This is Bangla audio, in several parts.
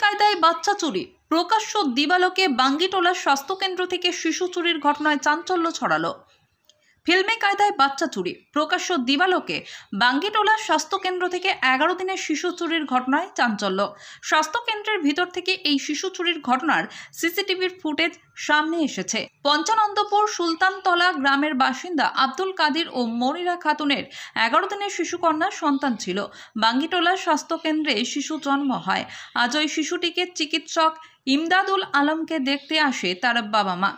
কায়দায় বাচ্চা চুরি, প্রকাশ্য দিবালোকে বাঙ্গিটোলা স্বাস্থ্যকেন্দ্র থেকে শিশু চুরির ঘটনায় চাঞ্চল্য ছড়ালো। ফিল্মে কায়দায় বাচ্চা চুরি, প্রকাশ্য দিবালোকে বাঙ্গিটোলা স্বাস্থ্যকেন্দ্র থেকে 11 দিনের শিশু চুরির ঘটনায় চাঞ্চল্য। স্বাস্থ্যকেন্দ্রের ভিতর থেকে এই শিশু চুরির ঘটনার সিসিটিভির ফুটেজ সামনে এসেছে। পঞ্চানন্দপুর সুলতানতলা গ্রামের বাসিন্দা আব্দুল কাদির ও মনিরা খাতুনের 11 দিনের শিশুকন্যার সন্তান ছিল। বাঙ্গিটোলা স্বাস্থ্যকেন্দ্রে শিশু জন্ম হয়। আজ ওই শিশুটিকে চিকিৎসক ইমদাদুল আলমকে দেখতে আসে তার বাবা মা।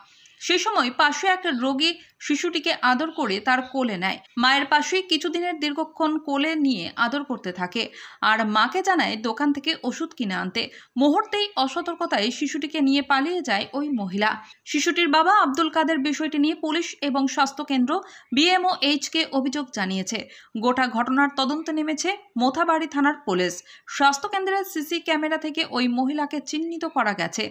সে সময় পাশে এক রোগী শিশুটিকে আদর করে তার কোলে নেয়। মায়ের পাশেই কিছুদিনের দীর্ঘক্ষণ কোলে নিয়ে আদর করতে থাকে আর মাকে জানায় দোকান থেকে ওষুধ কিনে আনতে। মুহূর্তেই অসতর্কতায় শিশুটিকে নিয়ে পালিয়ে যায় ওই মহিলা। শিশুটির বাবা আব্দুল কাদের বিষয়টি নিয়ে পুলিশ এবং স্বাস্থ্যকেন্দ্র BMOH-কে অভিযোগ জানিয়েছে। গোটা ঘটনার তদন্তে নেমেছে মোথাবাড়ি থানার পুলিশ। স্বাস্থ্যকেন্দ্রের সিসি ক্যামেরা থেকে ওই মহিলাকে চিহ্নিত করা গেছে।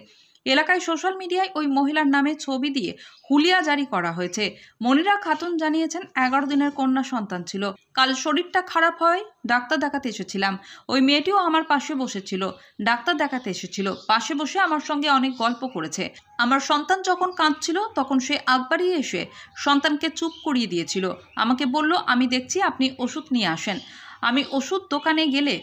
এলাকায় সোশ্যাল মিডিয়ায় ওই মহিলার নামে ছবি দিয়ে হুলিয়া জারি করা হয়েছে। মনিরা খাতুন জানিয়েছেন 11 দিনের কন্যা সন্তান ছিল। কাল শরীরটা খারাপ হয় ডাক্তার দেখাতে এসেছিলাম। ওই মেয়েটিও আমার পাশে বসেছিল, ডাক্তার দেখাতে এসেছিল। পাশে বসে আমার সঙ্গে অনেক গল্প করেছে। আমার সন্তান যখন কাঁদছিল তখন সে আগ বাড়িয়ে এসে সন্তানকে চুপ করিয়ে দিয়েছিল। আমাকে বলল, আমি দেখছি, আপনি ওষুধ নিয়ে আসেন। আমি ওষুধ দোকানে গেলে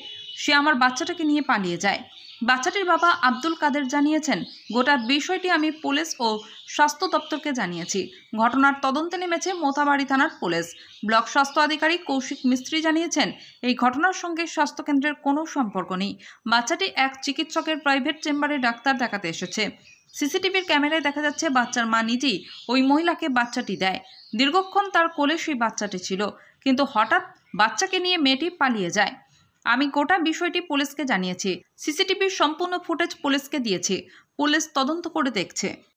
সে আমার বাচ্চাটাকে নিয়ে পালিয়ে যায়। বাচ্চাটির বাবা আব্দুল কাদের জানিয়েছেন, গোটা বিষয়টি আমি পুলিশ ও স্বাস্থ্য দপ্তরকে জানিয়েছি। ঘটনার তদন্তে নেমেছে মোথাবাড়ি থানার পুলিশ। ব্লক স্বাস্থ্য আধিকারিক কৌশিক মিস্ত্রি জানিয়েছেন, এই ঘটনার সঙ্গে স্বাস্থ্যকেন্দ্রের কোনো সম্পর্ক নেই। বাচ্চাটি এক চিকিৎসকের প্রাইভেট চেম্বারে ডাক্তার দেখাতে এসেছে। সিসিটিভির ক্যামেরায় দেখা যাচ্ছে বাচ্চার মা নিজেই ওই মহিলাকে বাচ্চাটি দেয়। দীর্ঘক্ষণ তার কোলে সেই বাচ্চাটি ছিল, কিন্তু হঠাৎ বাচ্চাকে নিয়ে মেয়েটি পালিয়ে যায়। আমি গোটা বিষয়টি পুলিশকে জানিয়েছি। সিসিটিভির সম্পূর্ণ ফুটেজ পুলিশকে দিয়েছি। পুলিশ তদন্ত করে দেখছে।